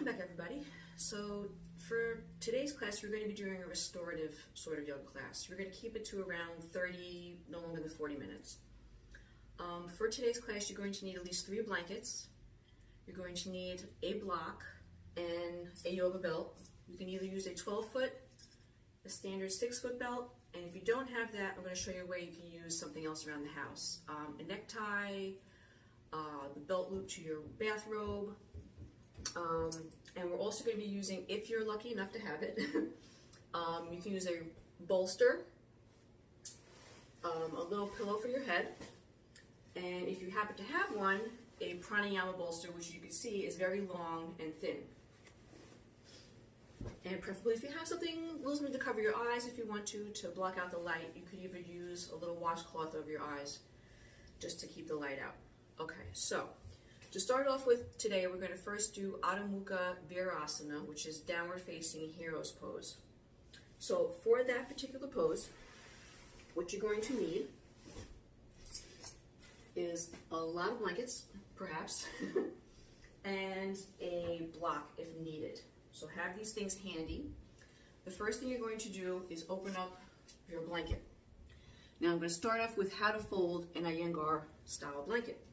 Welcome back, everybody. So for today's class, we're going to be doing a restorative sort of yoga class. We're going to keep it to around 30, no longer than 40 minutes. For today's class, you're going to need at least 3 blankets. You're going to need a block and a yoga belt. You can either use a 12-foot, a standard 6-foot belt, and if you don't have that, I'm going to show you a way you can use something else around the house. A necktie, the belt loop to your bathrobe, and we're also going to be using, if you're lucky enough to have it, you can use a bolster, a little pillow for your head, and if you happen to have one, a Pranayama bolster, which you can see is very long and thin. And preferably if you have something loose to cover your eyes, if you want to block out the light, you could even use a little washcloth over your eyes just to keep the light out. Okay, so to start off with today, we're going to first do Mukha Virasana, which is downward facing hero's pose. So for that particular pose, what you're going to need is a lot of blankets, perhaps, and a block if needed. So have these things handy. The first thing you're going to do is open up your blanket. Now I'm going to start off with how to fold an Iyengar style blanket.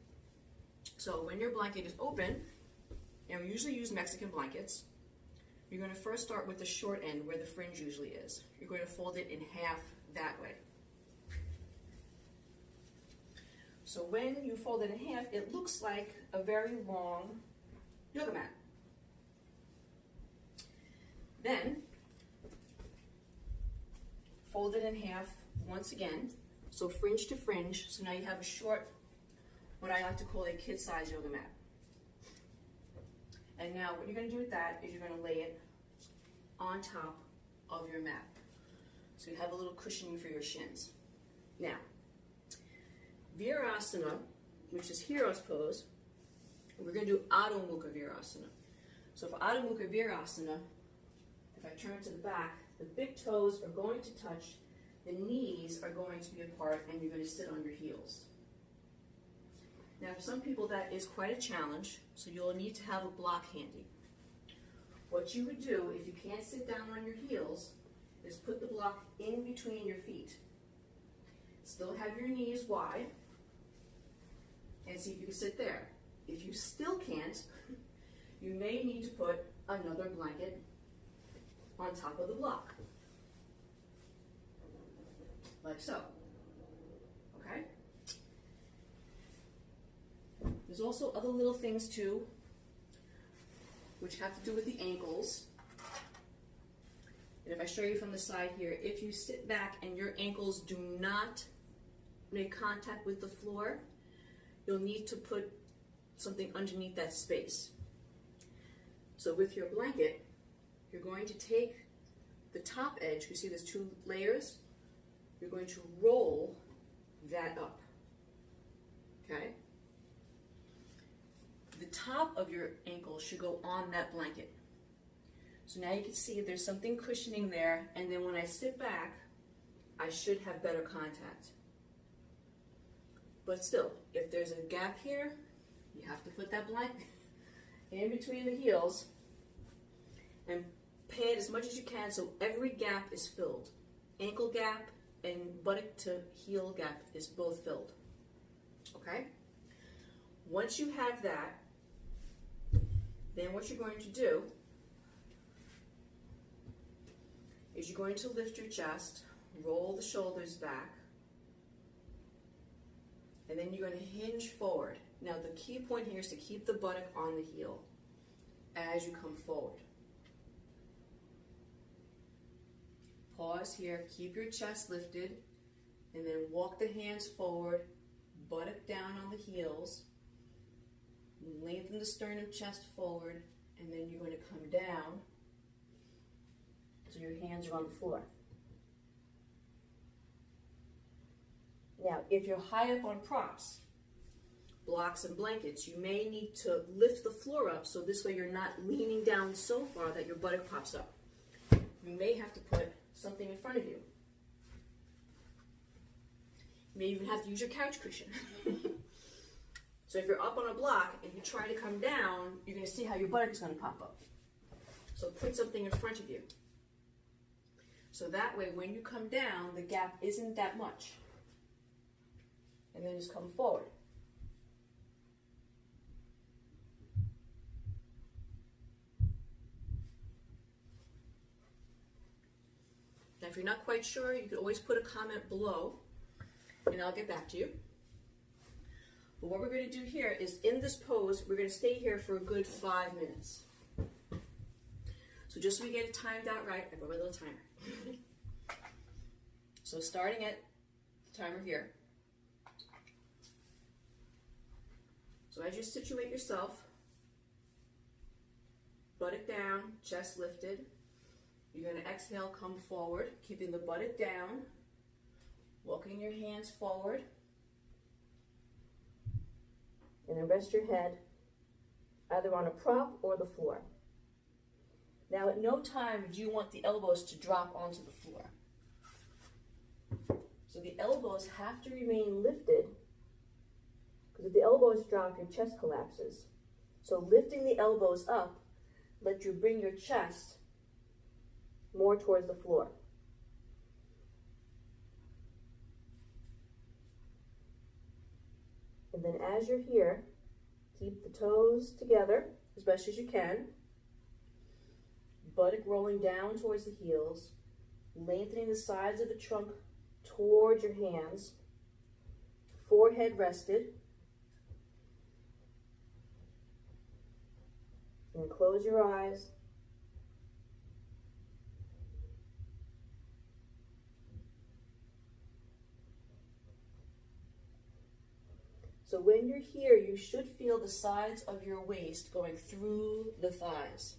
So when your blanket is open, and we usually use Mexican blankets, you're going to first start with the short end where the fringe usually is. You're going to fold it in half that way. So when you fold it in half, it looks like a very long yoga mat. Then, fold it in half once again, so fringe to fringe, so now you have a short, what I like to call a kid-size yoga mat. And now what you're going to do with that is you're going to lay it on top of your mat. So you have a little cushioning for your shins. Now, Virasana, which is hero's pose, we're going to do Mukha Virasana. So for Mukha Virasana, if I turn to the back, the big toes are going to touch, the knees are going to be apart, and you're going to sit on your heels. Now for some people that is quite a challenge, so you'll need to have a block handy. What you would do if you can't sit down on your heels is put the block in between your feet. Still have your knees wide, and see if you can sit there. If you still can't, you may need to put another blanket on top of the block, like so. Okay? There's also other little things too, which have to do with the ankles. And if I show you from the side here, if you sit back and your ankles do not make contact with the floor, you'll need to put something underneath that space. So with your blanket, you're going to take the top edge, you see there's 2 layers, you're going to roll that up, okay? The top of your ankle should go on that blanket. So now you can see there's something cushioning there, and then when I sit back, I should have better contact. But still, if there's a gap here, you have to put that blanket in between the heels and pad as much as you can so every gap is filled. Ankle gap and buttock to heel gap is both filled. Okay? Once you have that, then what you're going to do is you're going to lift your chest, roll the shoulders back, and then you're going to hinge forward. Now the key point here is to keep the buttock on the heel as you come forward. Pause here, keep your chest lifted, and then walk the hands forward, buttock down on the heels, lengthen the sternum, chest forward, and then you're going to come down so your hands are on the floor. Now, if you're high up on props, blocks and blankets, you may need to lift the floor up so this way you're not leaning down so far that your buttock pops up. You may have to put something in front of you. You may even have to use your couch cushion. So if you're up on a block and you try to come down, you're going to see how your buttock is going to pop up. So put something in front of you. So that way, when you come down, the gap isn't that much. And then just come forward. Now, if you're not quite sure, you can always put a comment below, and I'll get back to you. But what we're going to do here is, in this pose, we're going to stay here for a good 5 minutes. So just so we get it timed out right, I got my little timer. So starting at the timer here. So as you situate yourself, buttock down, chest lifted. You're going to exhale, come forward, keeping the buttock down, walking your hands forward. And then rest your head either on a prop or the floor. Now, at no time do you want the elbows to drop onto the floor. So the elbows have to remain lifted, because if the elbows drop, your chest collapses. So lifting the elbows up, let you bring your chest more towards the floor. And then as you're here, keep the toes together as best as you can. Buttock rolling down towards the heels, lengthening the sides of the trunk towards your hands, forehead rested. And close your eyes. So when you're here, you should feel the sides of your waist going through the thighs.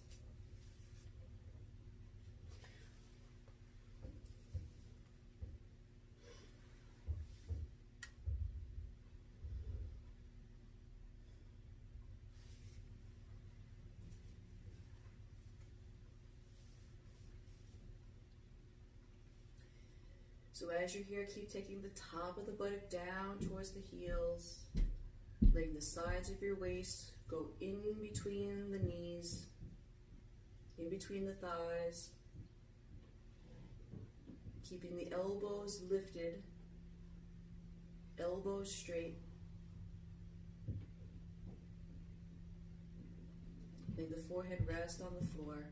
So as you're here, keep taking the top of the buttock down towards the heels, letting the sides of your waist go in between the knees, in between the thighs, keeping the elbows lifted, elbows straight, letting the forehead rest on the floor.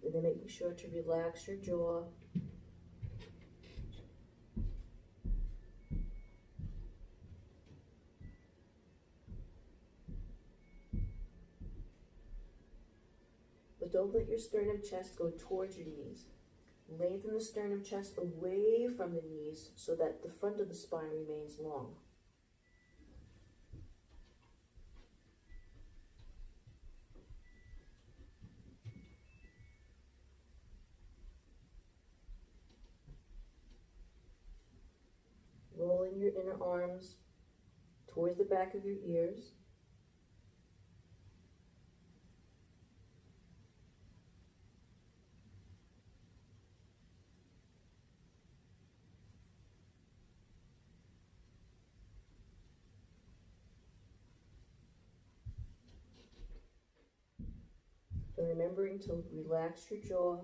And then making sure to relax your jaw. But don't let your sternum chest go towards your knees. Lengthen the sternum chest away from the knees so that the front of the spine remains long. Rolling your inner arms towards the back of your ears. And remembering to relax your jaw.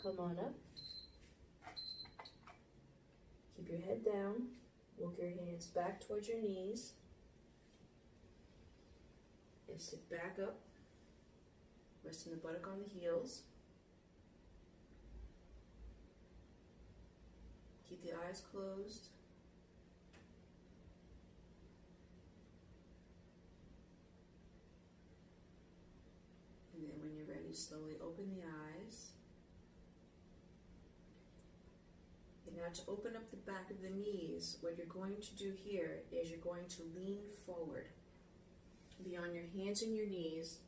Come on up. Keep your head down. Walk your hands back towards your knees. And sit back up. Resting the buttock on the heels. Keep the eyes closed. And then when you're ready, slowly open the eyes. And now to open up the back of the knees, what you're going to do here is you're going to lean forward. Be on your hands and your knees.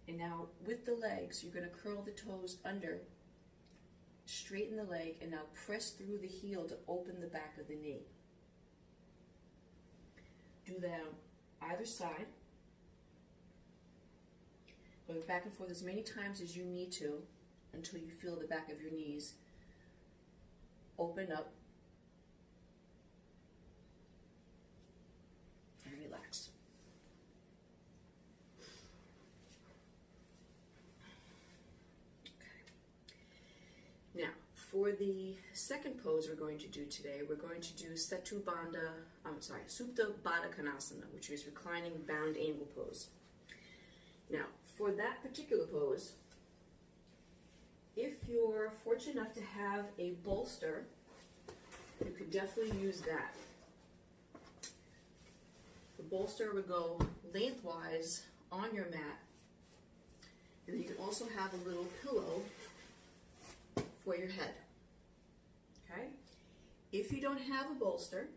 And now with the legs, you're going to curl the toes under, straighten the leg, and now press through the heel to open the back of the knee. Do that on either side. Going back and forth as many times as you need to until you feel the back of your knees open up and relax. Now, for the second pose we're going to do today, we're going to do Supta Baddha Konasana, which is reclining bound angle pose. Now, for that particular pose, if you're fortunate enough to have a bolster, you could definitely use that. The bolster would go lengthwise on your mat, and then you can also have a little pillow for your head. Okay? If you don't have a bolster,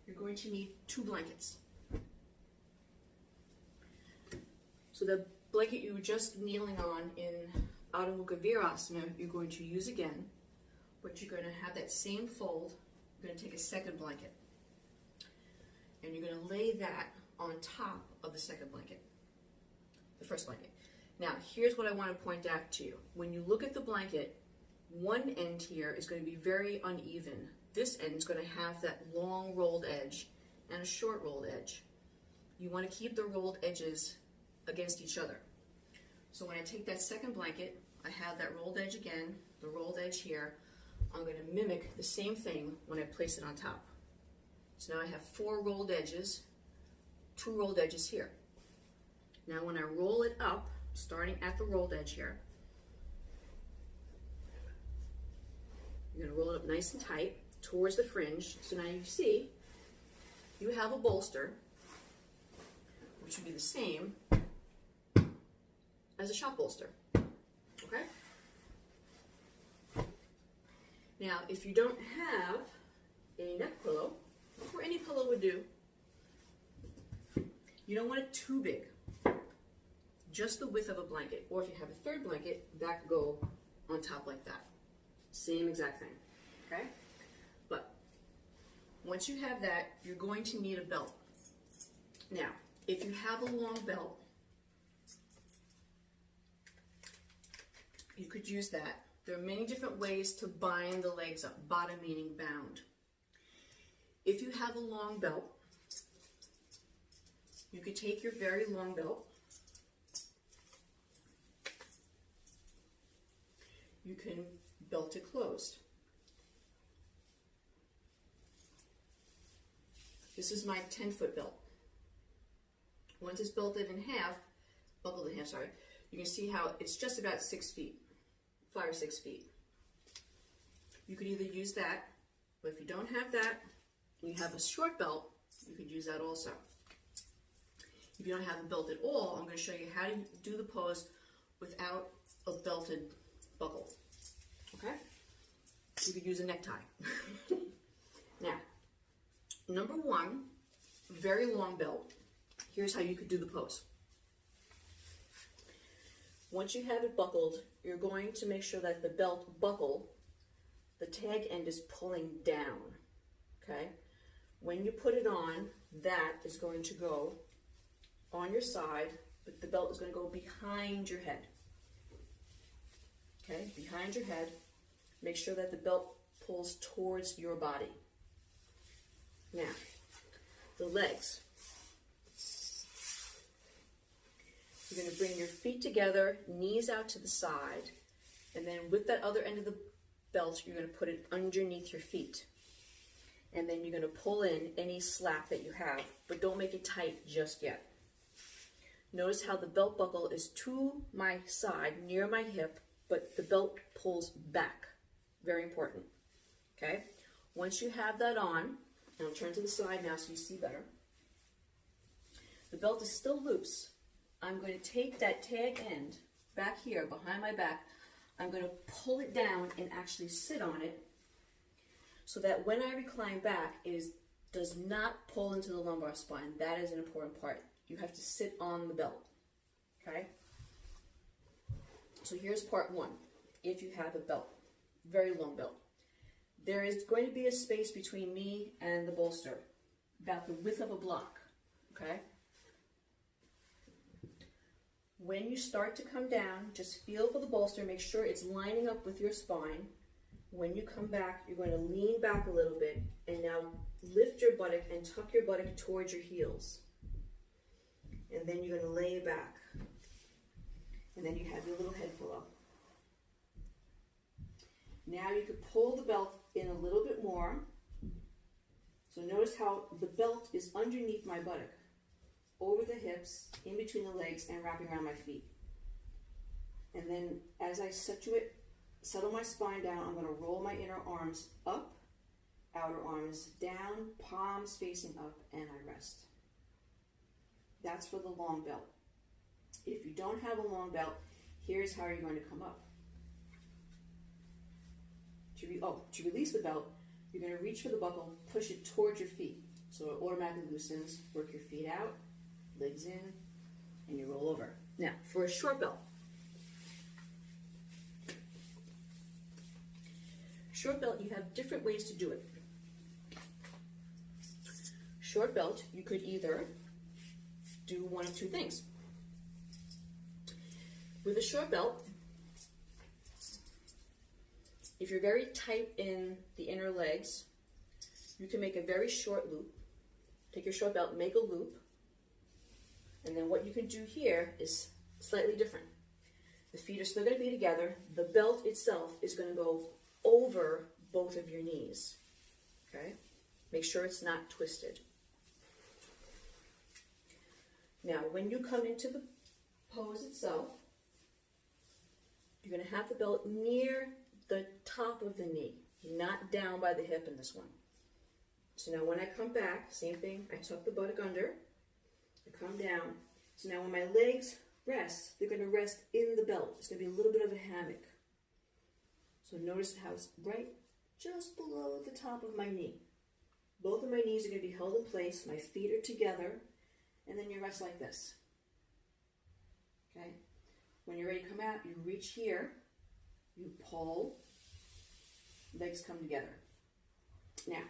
you're going to need 2 blankets. So the blanket you were just kneeling on in Mukha Virasana, you're going to use again, but you're going to have that same fold. You're going to take a second blanket, and you're going to lay that on top of the second blanket, the first blanket. Now, here's what I want to point out to you. When you look at the blanket, one end here is going to be very uneven. This end is going to have that long rolled edge and a short rolled edge. You want to keep the rolled edges against each other. So when I take that second blanket, I have that rolled edge again, the rolled edge here. I'm going to mimic the same thing when I place it on top. So now I have 4 rolled edges, 2 rolled edges here. Now when I roll it up, starting at the rolled edge here, you're going to roll it up nice and tight towards the fringe. So now you see you have a bolster, which would be the same as a shop bolster. Okay? Now, if you don't have a neck pillow, or any pillow would do, you don't want it too big. Just the width of a blanket. Or if you have a third blanket, that could go on top like that. Same exact thing. Okay? But once you have that, you're going to need a belt. Now, if you have a long belt, you could use that. There are many different ways to bind the legs up. Baddha meaning bound. If you have a long belt, you could take your very long belt. You can belt it closed. This is my 10-foot belt. Once it's buckled in half, you can see how it's just about 6 feet, 5 or 6 feet. You could either use that, but if you don't have that, and you have a short belt, you could use that also. If you don't have a belt at all, I'm going to show you how to do the pose without a belted buckle. Okay? You could use a necktie. Now, number 1, very long belt. Here's how you could do the pose. Once you have it buckled, you're going to make sure that the belt buckle, the tag end is pulling down. Okay? When you put it on, that is going to go on your side, but the belt is going to go behind your head. Okay? Behind your head. Make sure that the belt pulls towards your body. Now, the legs. You're going to bring your feet together, knees out to the side, And then with that other end of the belt, you're going to put it underneath your feet. And then you're going to pull in any slack that you have, but don't make it tight just yet. Notice how the belt buckle is to my side, near my hip, but the belt pulls back. Very important. Okay? Once you have that on, and I'll turn to the side now so you see better. The belt is still loose. I'm going to take that tag end back here behind my back. I'm going to pull it down and actually sit on it so that when I recline back, it does not pull into the lumbar spine. That is an important part. You have to sit on the belt. Okay? So here's part one. If you have a belt, very long belt. There is going to be a space between me and the bolster, about the width of a block. Okay? When you start to come down, just feel for the bolster, make sure it's lining up with your spine. When you come back, you're going to lean back a little bit and now lift your buttock and tuck your buttock towards your heels. And then you're going to lay it back. And then you have your little head pillow. Now you can pull the belt in a little bit more. So notice how the belt is underneath my buttock, over the hips, in between the legs, and wrapping around my feet. And then as I settle my spine down, I'm going to roll my inner arms up, outer arms down, palms facing up, and I rest. That's for the long belt. If you don't have a long belt, here's how you're going to come up. To release the belt, you're going to reach for the buckle, push it towards your feet. So it automatically loosens, work your feet out, legs in, and you roll over. Now, for a short belt. Short belt, you have different ways to do it. Short belt, you could either do one of two things. With a short belt, if you're very tight in the inner legs, you can make a very short loop. Take your short belt, make a loop, and then what you can do here is slightly different. The feet are still going to be together. The belt itself is going to go over both of your knees. Okay? Make sure it's not twisted. Now, when you come into the pose itself, you're going to have the belt near the top of the knee, not down by the hip in this one. So now when I come back, same thing, I tuck the buttock under, I come down. So now when my legs rest, they're going to rest in the belt. It's going to be a little bit of a hammock. So notice how it's right just below the top of my knee. Both of my knees are going to be held in place, my feet are together, and then you rest like this. Okay? When you're ready to come out, you reach here, you pull, legs come together. Now,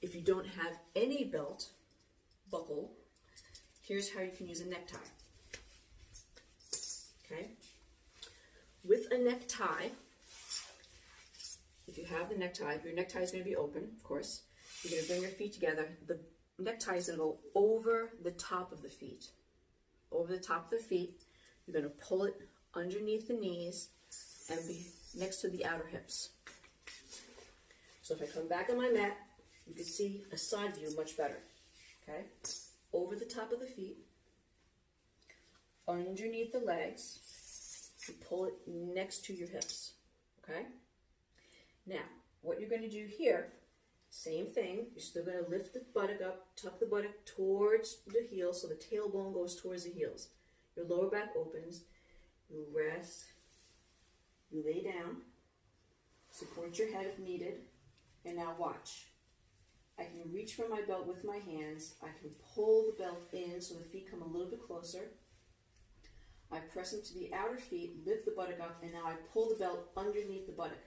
if you don't have any belt, buckle, here's how you can use a necktie. Okay? With a necktie, if you have the necktie, your necktie is going to be open, of course. You're going to bring your feet together. The necktie is going to go over the top of the feet. Over the top of the feet, you're going to pull it underneath the knees and be next to the outer hips. So if I come back on my mat, you can see a side view much better. Okay? Over the top of the feet, underneath the legs, you pull it next to your hips. Okay? Now, what you're going to do here, same thing, you're still going to lift the buttock up, tuck the buttock towards the heels so the tailbone goes towards the heels. Your lower back opens, you rest, you lay down, support your head if needed, and now watch. I can reach for my belt with my hands, I can pull the belt in so the feet come a little bit closer. I press into the outer feet, lift the buttock up, and now I pull the belt underneath the buttock.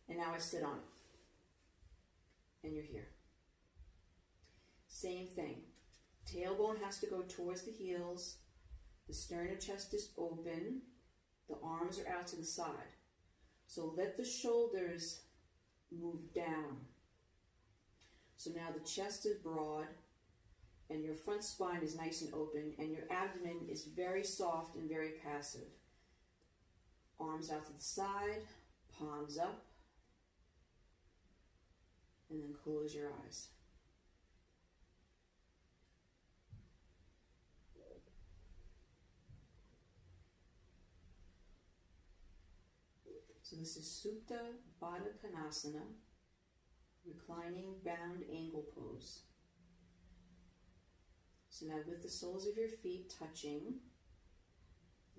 And now I sit on it. And you're here. Same thing. Tailbone has to go towards the heels. The sternum chest is open. The arms are out to the side. So let the shoulders move down. So now the chest is broad and your front spine is nice and open and your abdomen is very soft and very passive. Arms out to the side, palms up, and then close your eyes. So this is Supta Baddha Konasana, reclining bound angle pose. So now with the soles of your feet touching,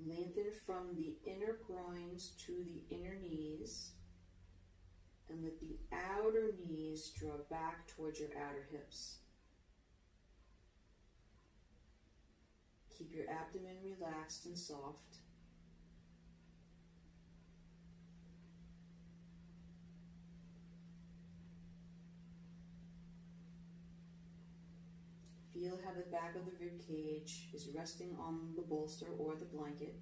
lengthen from the inner groins to the inner knees, and let the outer knees draw back towards your outer hips. Keep your abdomen relaxed and soft. Feel how the back of the rib cage is resting on the bolster or the blanket.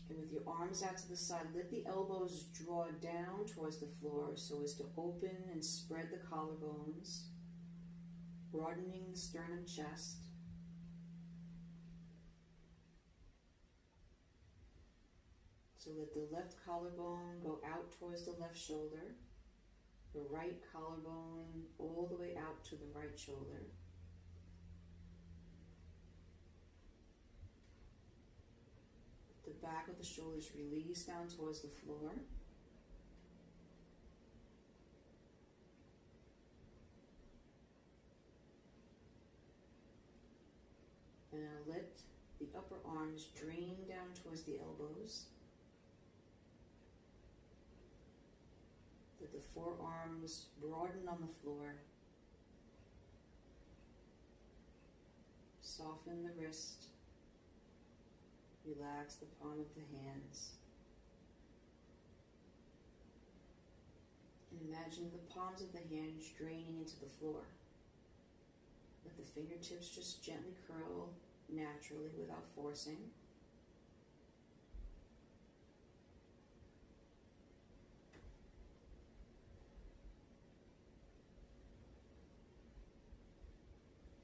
And with your arms out to the side, let the elbows draw down towards the floor so as to open and spread the collarbones, broadening the sternum chest. So let the left collarbone go out towards the left shoulder. The right collarbone all the way out to the right shoulder. The back of the shoulders release down towards the floor. And now let the upper arms drain down towards the elbows. Let the forearms broaden on the floor. Soften the wrist. Relax the palm of the hands. And imagine the palms of the hands draining into the floor. Let the fingertips just gently curl naturally without forcing.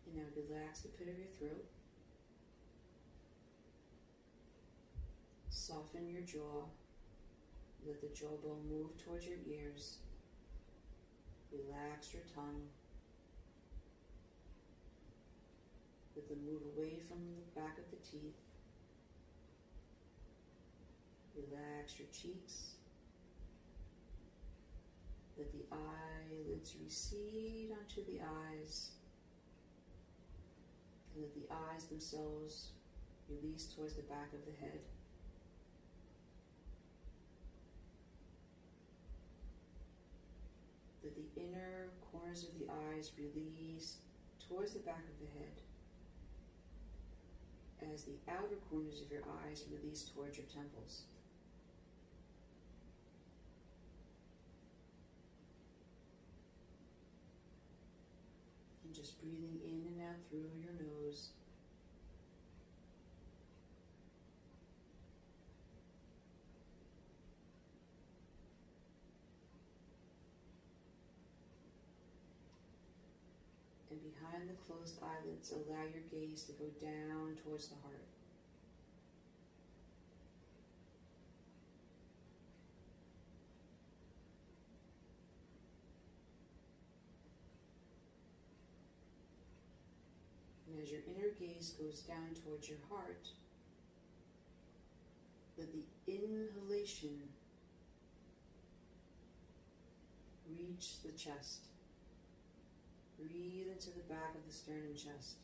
And now relax the pit of your throat. Soften your jaw. Let the jawbone move towards your ears. Relax your tongue. Let them move away from the back of the teeth. Relax your cheeks. Let the eyelids recede onto the eyes. And let the eyes themselves release towards the back of the head. Let the inner corners of the eyes release towards the back of the head, as the outer corners of your eyes release towards your temples. And just breathing in and out through your nose. And behind the closed eyelids, allow your gaze to go down towards the heart. And as your inner gaze goes down towards your heart, let the inhalation reach the chest. Breathe into the back of the sternum chest.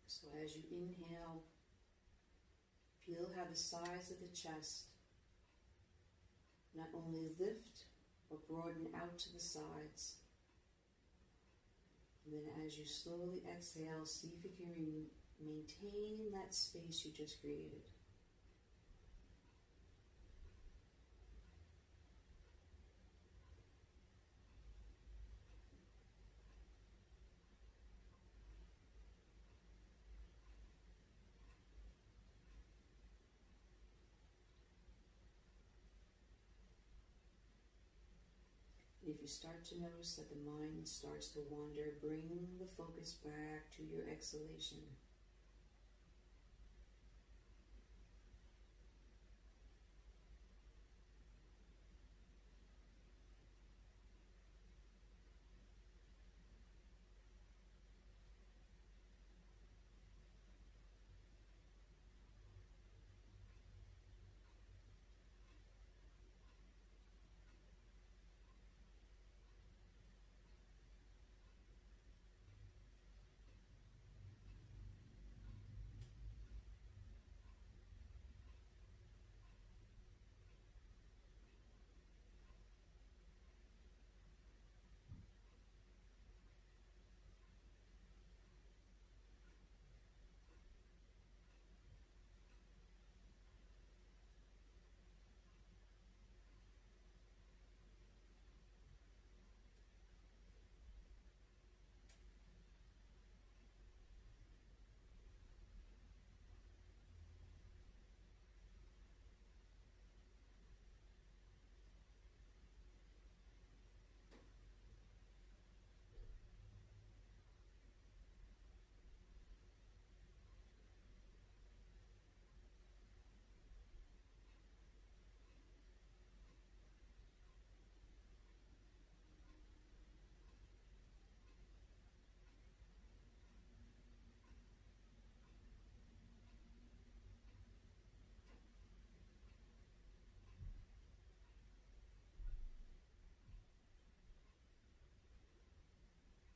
So as you inhale, feel how the sides of the chest not only lift, but broaden out to the sides. And then as you slowly exhale, see if you can maintain that space you just created. If you start to notice that the mind starts to wander, bring the focus back to your exhalation.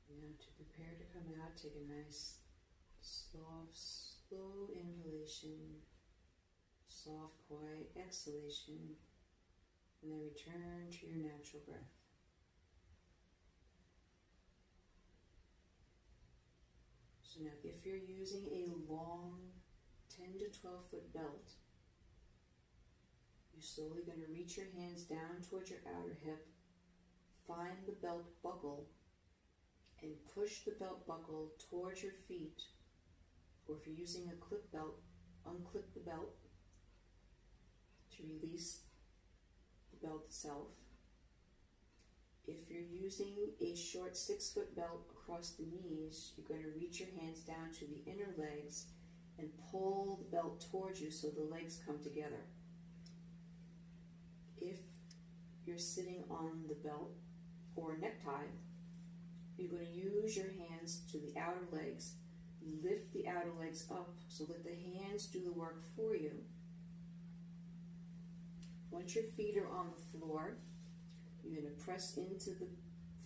Now to prepare to come out, take a nice, soft, slow inhalation, soft, quiet exhalation, and then return to your natural breath. So now if you're using a long 10 to 12 foot belt, you're slowly going to reach your hands down towards your outer hip, find the belt buckle, and push the belt buckle towards your feet. Or if you're using a clip belt, unclip the belt to release the belt itself. If you're using a short 6-foot belt across the knees, you're going to reach your hands down to the inner legs and pull the belt towards you so the legs come together. If you're sitting on the belt or a necktie, you're going to use your hands to the outer legs, lift the outer legs up, so let the hands do the work for you. Once your feet are on the floor, you're going to press into the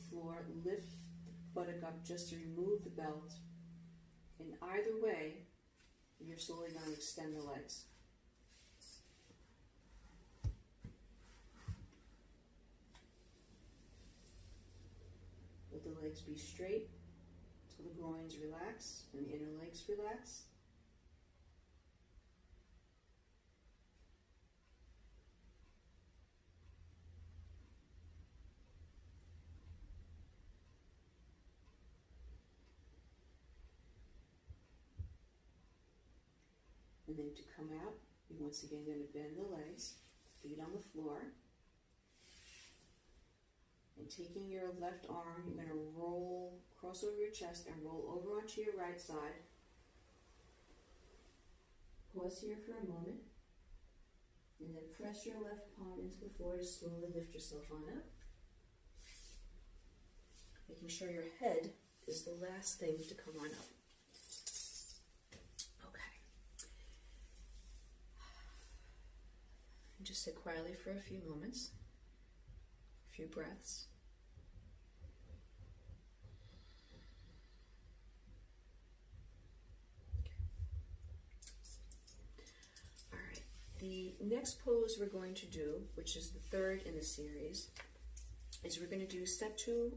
floor, lift the buttock up just to remove the belt. In either way, you're slowly going to extend the legs. Let the legs be straight so the groins relax and the inner legs relax. And then to come out, you're once again going to bend the legs, feet on the floor. And taking your left arm, you're going to roll, cross over your chest and roll over onto your right side. Pause here for a moment. And then press your left palm into the floor to slowly lift yourself on up. Making sure your head is the last thing to come on up. Just sit quietly for a few moments, a few breaths. Okay. All right, the next pose we're going to do, which is the third in the series, is we're going to do step 2,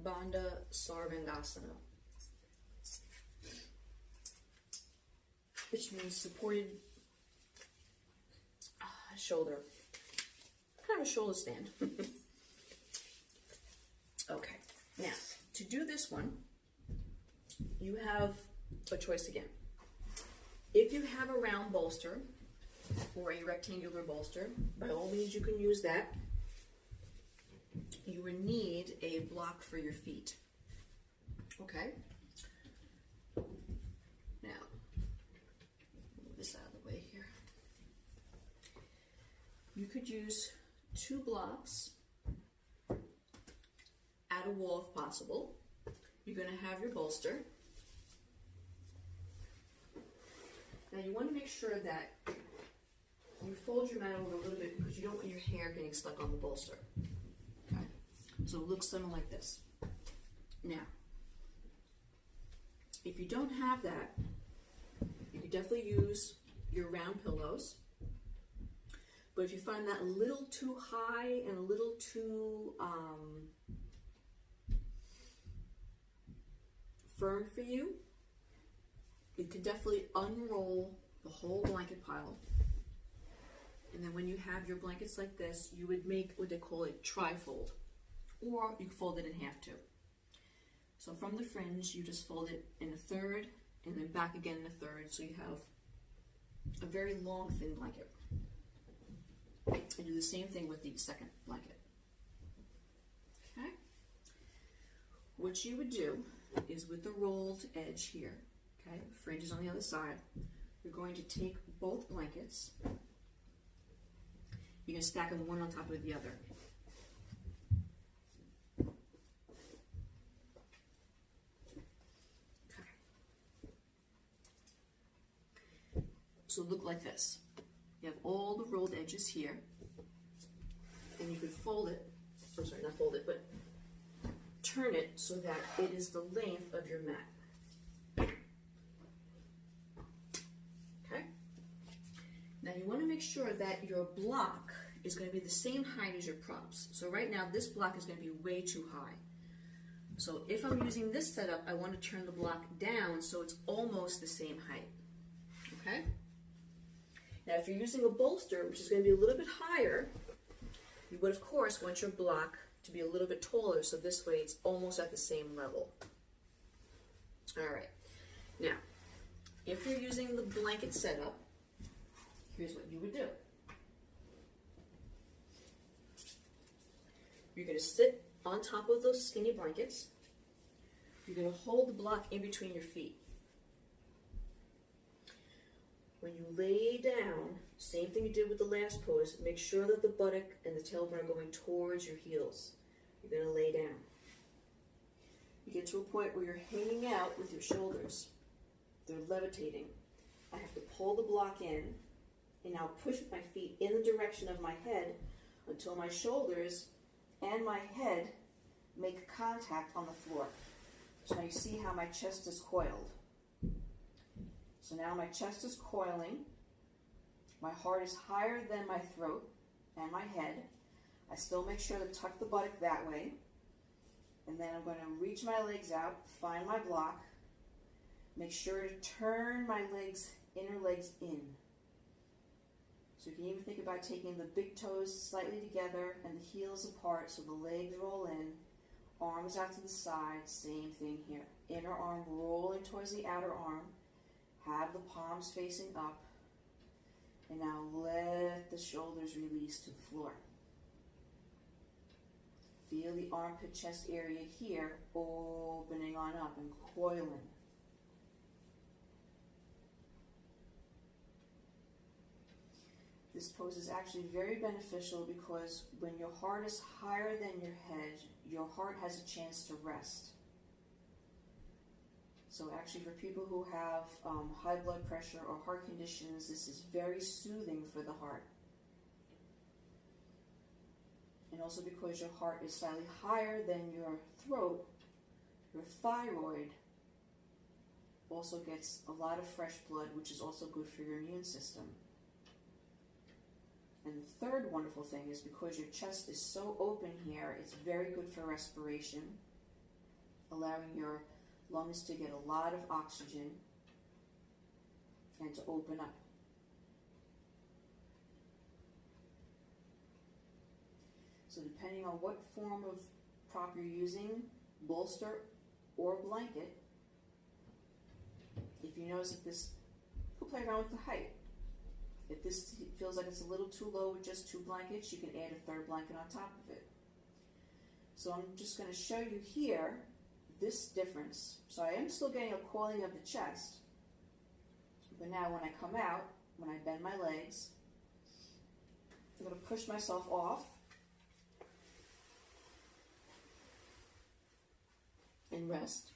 Bandha Sarvangasana, which means supported shoulder, kind of a shoulder stand. Okay, now to do this one, you have a choice again. If you have a round bolster or a rectangular bolster, by all means you can use that. you would need a block for your feet. Okay? Now, move this out of the way here. You could use 2 blocks at a wall if possible. You're going to have your bolster. Now you want to make sure that you fold your mat over a little bit because you don't want your hair getting stuck on the bolster. Okay? So it looks something like this. Now, if you don't have that, you could definitely use your round pillows. But if you find that a little too high and a little too firm for you, you can definitely unroll the whole blanket pile. And then when you have your blankets like this, you would make what they call a trifold. Or you can fold it in half too. So from the fringe, you just fold it in a third and then back again in a third. So you have a very long, thin blanket. And do the same thing with the second blanket. Okay? What you would do is with the rolled edge here, okay, fringe is on the other side, you're going to take both blankets, you're going to stack them one on top of the other. Okay. So look like this. You have all the rolled edges here, and you could fold it, I'm sorry, not fold it, but turn it so that it is the length of your mat. Okay? Now you want to make sure that your block is going to be the same height as your props. So right now this block is going to be way too high. So if I'm using this setup, I want to turn the block down so it's almost the same height. Okay? Now if you're using a bolster, which is going to be a little bit higher, you would of course want your block to be a little bit taller, so this way it's almost at the same level. Alright, now, if you're using the blanket setup, here's what you would do. You're going to sit on top of those skinny blankets. You're going to hold the block in between your feet. When you lay down, same thing you did with the last pose, make sure that the buttock and the tailbone are going towards your heels. You're going to lay down. You get to a point where you're hanging out with your shoulders. They're levitating. I have to pull the block in and now push my feet in the direction of my head until my shoulders and my head make contact on the floor. So now you see how my chest is coiled. So now my chest is coiling, my heart is higher than my throat and my head. I still make sure to tuck the buttock that way. And then I'm going to reach my legs out, find my block, make sure to turn my legs, inner legs in. So you can even think about taking the big toes slightly together and the heels apart so the legs roll in, arms out to the side, same thing here. Inner arm rolling towards the outer arm. Have the palms facing up, and now let the shoulders release to the floor. Feel the armpit chest area here opening on up and coiling. This pose is actually very beneficial because when your heart is higher than your head, your heart has a chance to rest. So actually for people who have high blood pressure or heart conditions, this is very soothing for the heart. And also because your heart is slightly higher than your throat, your thyroid also gets a lot of fresh blood, which is also good for your immune system. And the third wonderful thing is because your chest is so open here, it's very good for respiration, allowing your lungs to get a lot of oxygen and to open up. So depending on what form of prop you're using, bolster or blanket, if you notice that this, you can play around with the height. If this feels like it's a little too low with just 2 blankets, you can add a third blanket on top of it. So I'm just going to show you here this difference. So I am still getting a coiling of the chest, but now when I come out, when I bend my legs, I'm going to push myself off and rest.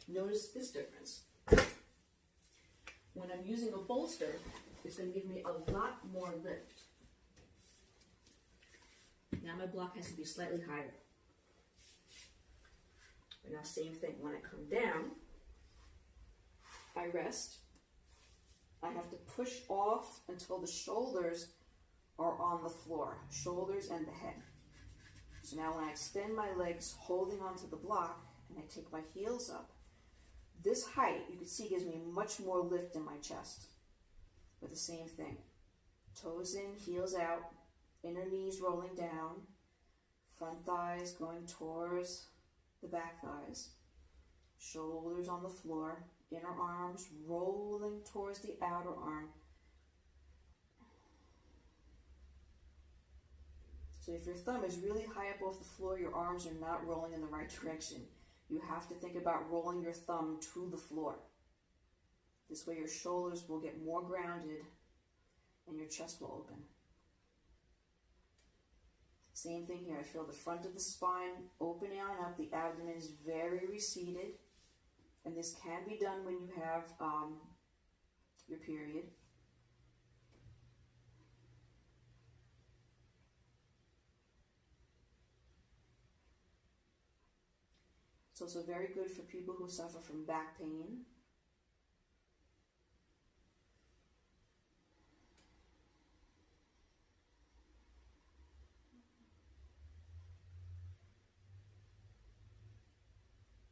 Notice this difference. When I'm using a bolster, it's going to give me a lot more lift. Now my block has to be slightly higher. But now same thing, when I come down, I rest. I have to push off until the shoulders are on the floor, shoulders and the head. So now when I extend my legs holding onto the block and I take my heels up, this height, you can see, gives me much more lift in my chest. But the same thing. Toes in, heels out, inner knees rolling down, front thighs going towards the back thighs, shoulders on the floor, inner arms rolling towards the outer arm. So if your thumb is really high up off the floor, your arms are not rolling in the right direction. You have to think about rolling your thumb to the floor. This way your shoulders will get more grounded and your chest will open. Same thing here. I feel the front of the spine opening on up. The abdomen is very receded. And this can be done when you have your period. It's also very good for people who suffer from back pain.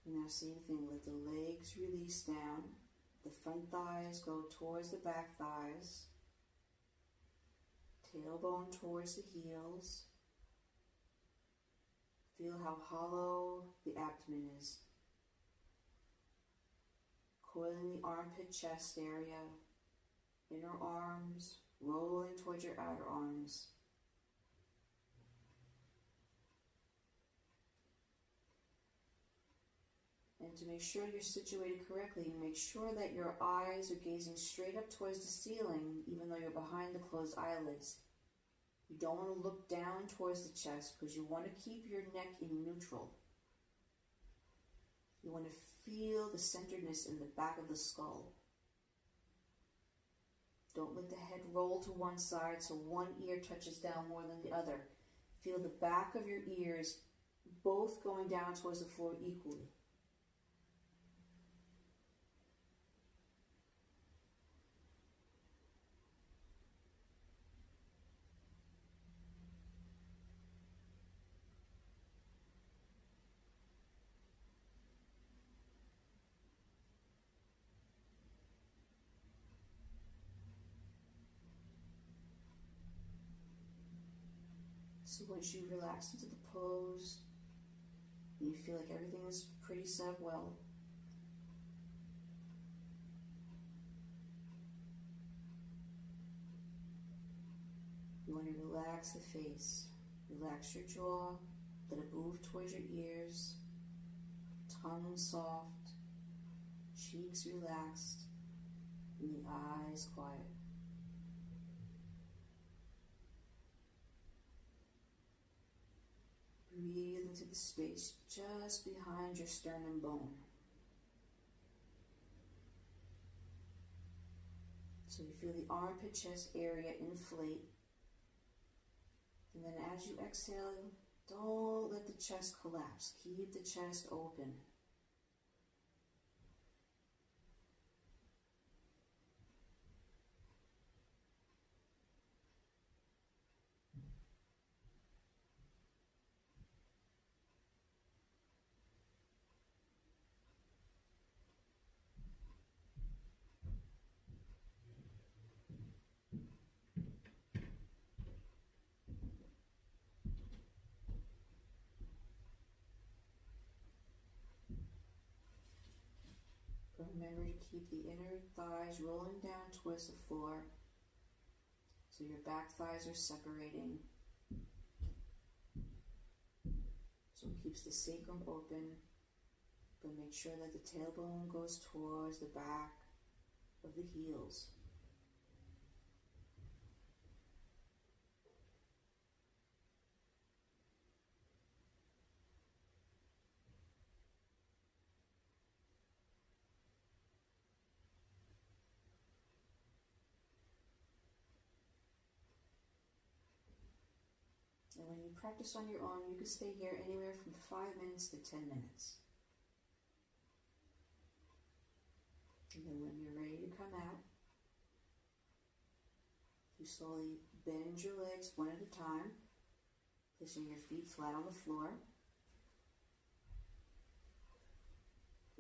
And now same thing, let the legs release down. The front thighs go towards the back thighs. Tailbone towards the heels. Feel how hollow the abdomen is. Coiling the armpit chest area, inner arms rolling towards your outer arms. And to make sure you're situated correctly, make sure that your eyes are gazing straight up towards the ceiling, even though you're behind the closed eyelids. You don't want to look down towards the chest because you want to keep your neck in neutral. You want to feel the centeredness in the back of the skull. Don't let the head roll to one side so one ear touches down more than the other. Feel the back of your ears both going down towards the floor equally. So once you relax into the pose, and you feel like everything is pretty set up well, you want to relax the face. Relax your jaw, let it move towards your ears, tongue soft, cheeks relaxed, and the eyes quiet. Breathe into the space just behind your sternum bone. So you feel the armpit chest area inflate. And then as you exhale, don't let the chest collapse. Keep the chest open. Remember to keep the inner thighs rolling down towards the floor. So your back thighs are separating. So it keeps the sacrum open, but make sure that the tailbone goes towards the back of the heels. And when you practice on your own, you can stay here anywhere from 5 minutes to 10 minutes. And then when you're ready to come out, you slowly bend your legs one at a time, placing your feet flat on the floor.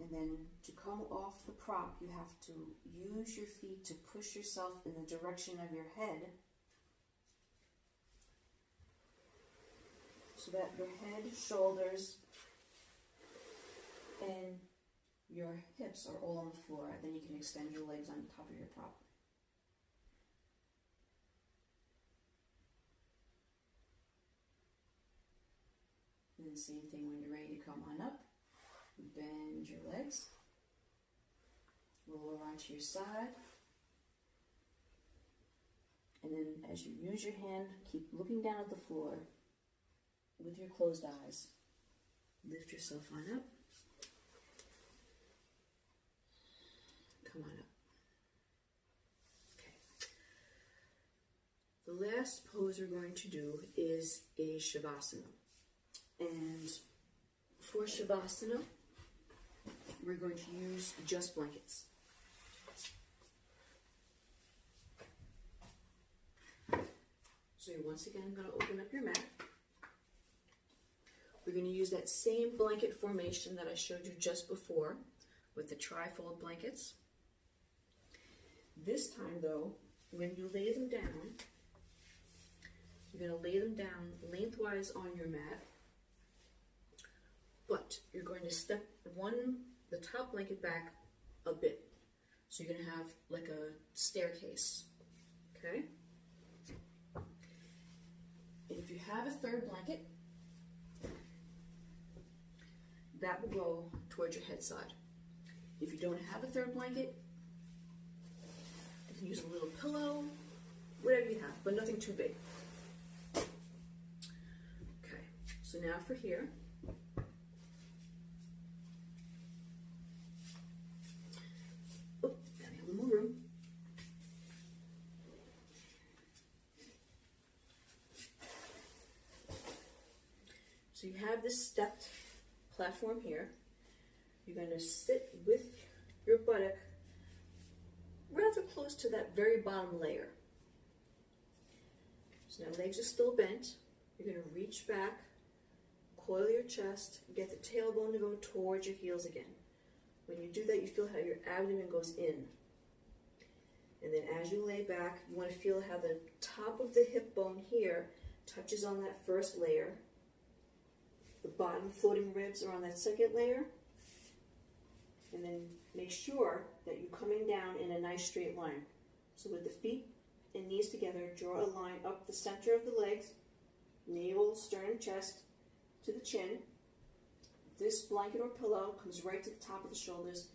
And then to come off the prop, you have to use your feet to push yourself in the direction of your head, so that your head, shoulders, and your hips are all on the floor. Then you can extend your legs on top of your prop. And then same thing when you're ready to come on up. Bend your legs. Roll around to your side. And then as you use your hand, keep looking down at the floor with your closed eyes. Lift yourself on up. Come on up. Okay. The last pose we're going to do is a Shavasana. And for Shavasana, we're going to use just blankets. So once again, I'm going to open up your mat. We're going to use that same blanket formation that I showed you just before with the tri-fold blankets. This time though, when you lay them down, you're going to lay them down lengthwise on your mat, but you're going to step the top blanket back a bit. So you're going to have like a staircase, okay? And if you have a third blanket, that will go towards your head side. If you don't have a third blanket, you can use a little pillow, whatever you have, but nothing too big. Okay, so now for here. Oh, gotta have a little more room. So you have this stepped platform here. You're going to sit with your buttock rather close to that very bottom layer. So now legs are still bent. You're going to reach back, coil your chest, get the tailbone to go towards your heels again. When you do that, you feel how your abdomen goes in. And then as you lay back, you want to feel how the top of the hip bone here touches on that first layer. The bottom floating ribs are on that second layer. And then make sure that you're coming down in a nice straight line. So with the feet and knees together, draw a line up the center of the legs, navel, sternum, chest, to the chin. This blanket or pillow comes right to the top of the shoulders,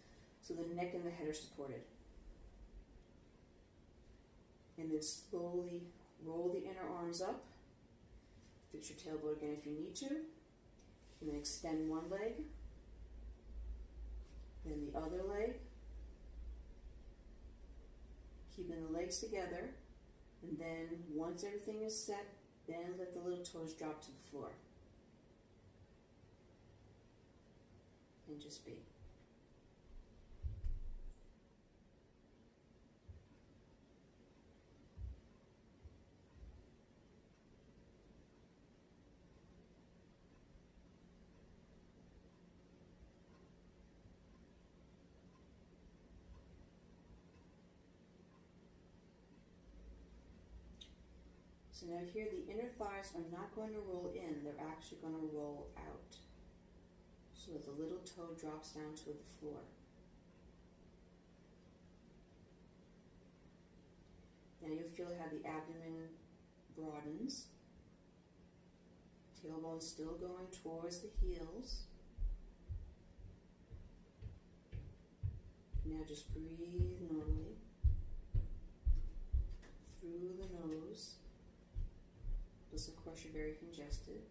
so the neck and the head are supported. And then slowly roll the inner arms up. Fix your tailbone again if you need to. And then extend one leg, then the other leg, keeping the legs together, and then once everything is set, then let the little toes drop to the floor. And just be. So now here the inner thighs are not going to roll in, they're actually going to roll out. So that the little toe drops down to the floor. Now Now you'll feel how the abdomen broadens. Tailbone still going towards the heels. Now just breathe normally through the nose. Unless of course you're very congested.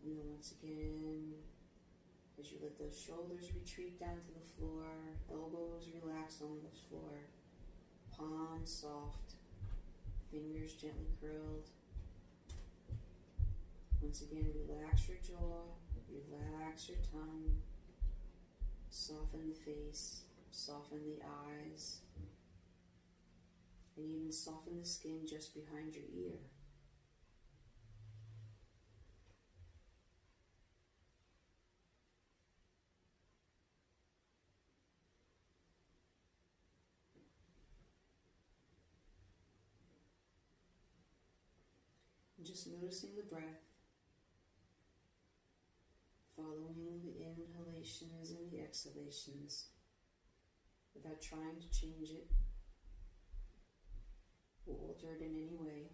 And then once again, as you let those shoulders retreat down to the floor, elbows relax on the floor, palms soft, fingers gently curled. Once again, relax your jaw, relax your tongue, soften the face, soften the eyes, and even soften the skin just behind your ear. And just noticing the breath, following the inhalations and the exhalations without trying to change it or alter it in any way.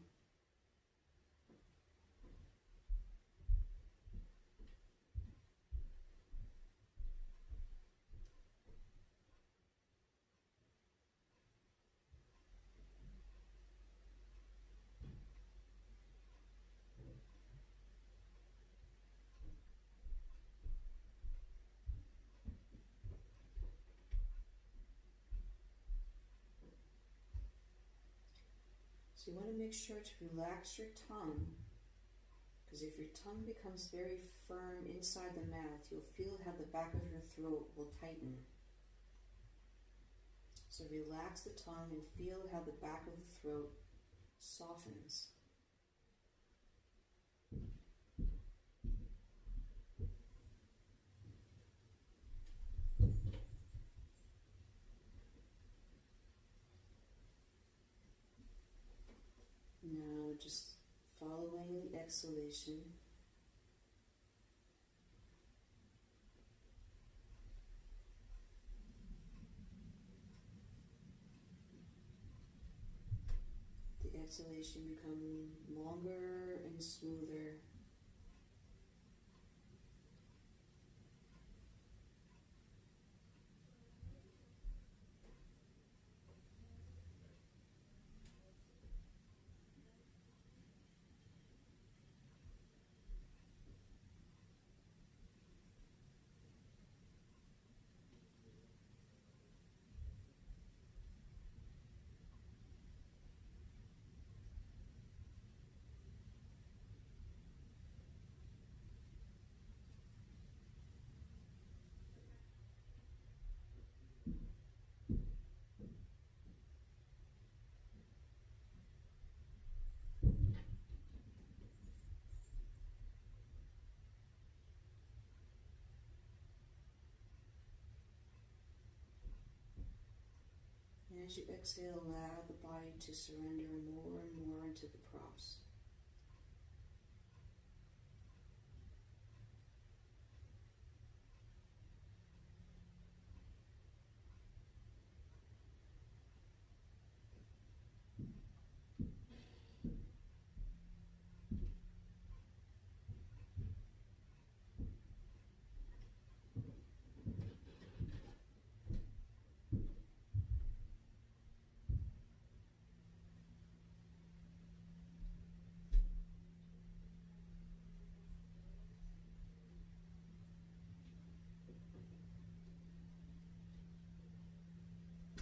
So you want to make sure to relax your tongue, because if your tongue becomes very firm inside the mouth, you'll feel how the back of your throat will tighten. So relax the tongue and feel how the back of the throat softens. Now just following the exhalation. The exhalation becoming longer and smoother. And as you exhale, allow the body to surrender more and more into the props.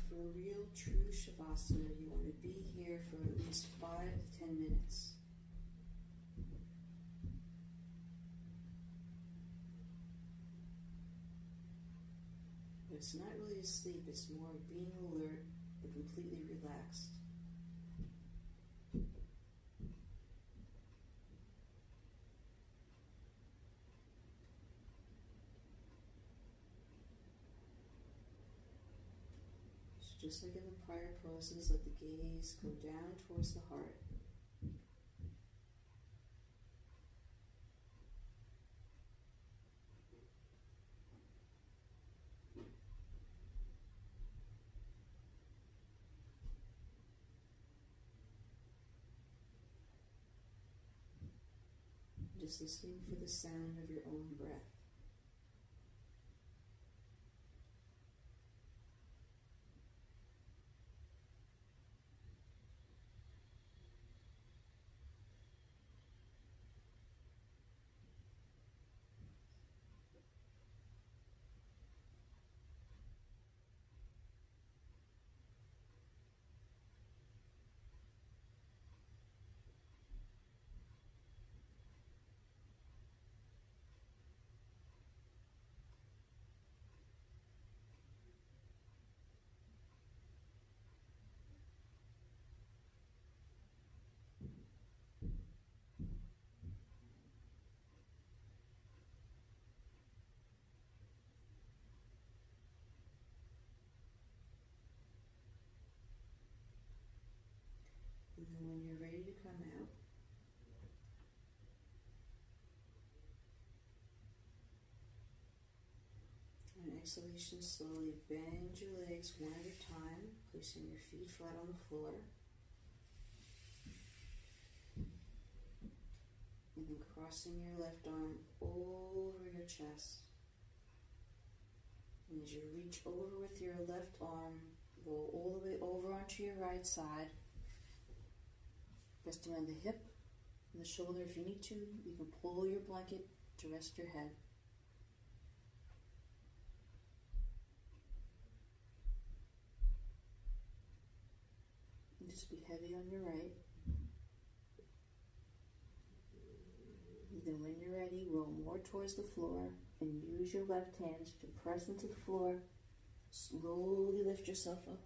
For a real true Shavasana, you want to be here for at least 5 to 10 minutes. But it's not really asleep, it's more being alert but completely relaxed. Just like in the prior poses, let the gaze go down towards the heart. just listening for the sound of your own breath. And then when you're ready to come out, on exhalation, slowly bend your legs one at a time, placing your feet flat on the floor. And then crossing your left arm over your chest. And as you reach over with your left arm, roll all the way over onto your right side, resting on the hip and the shoulder. If you need to, you can pull your blanket to rest your head. And just be heavy on your right. And then when you're ready, roll more towards the floor and use your left hand to press into the floor. Slowly lift yourself up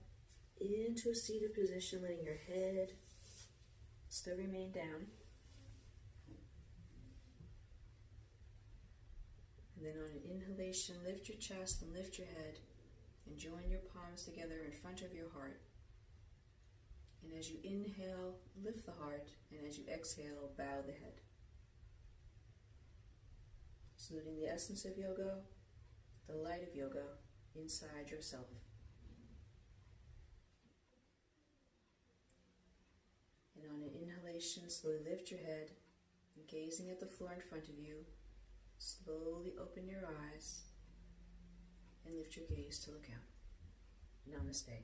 into a seated position, letting your head still remain down. And then on an inhalation, lift your chest and lift your head and join your palms together in front of your heart. And as you inhale, lift the heart, and as you exhale, bow the head. Saluting the essence of yoga, the light of yoga inside yourself. And on an inhalation, slowly lift your head, and gazing at the floor in front of you, slowly open your eyes and lift your gaze to look out. Namaste.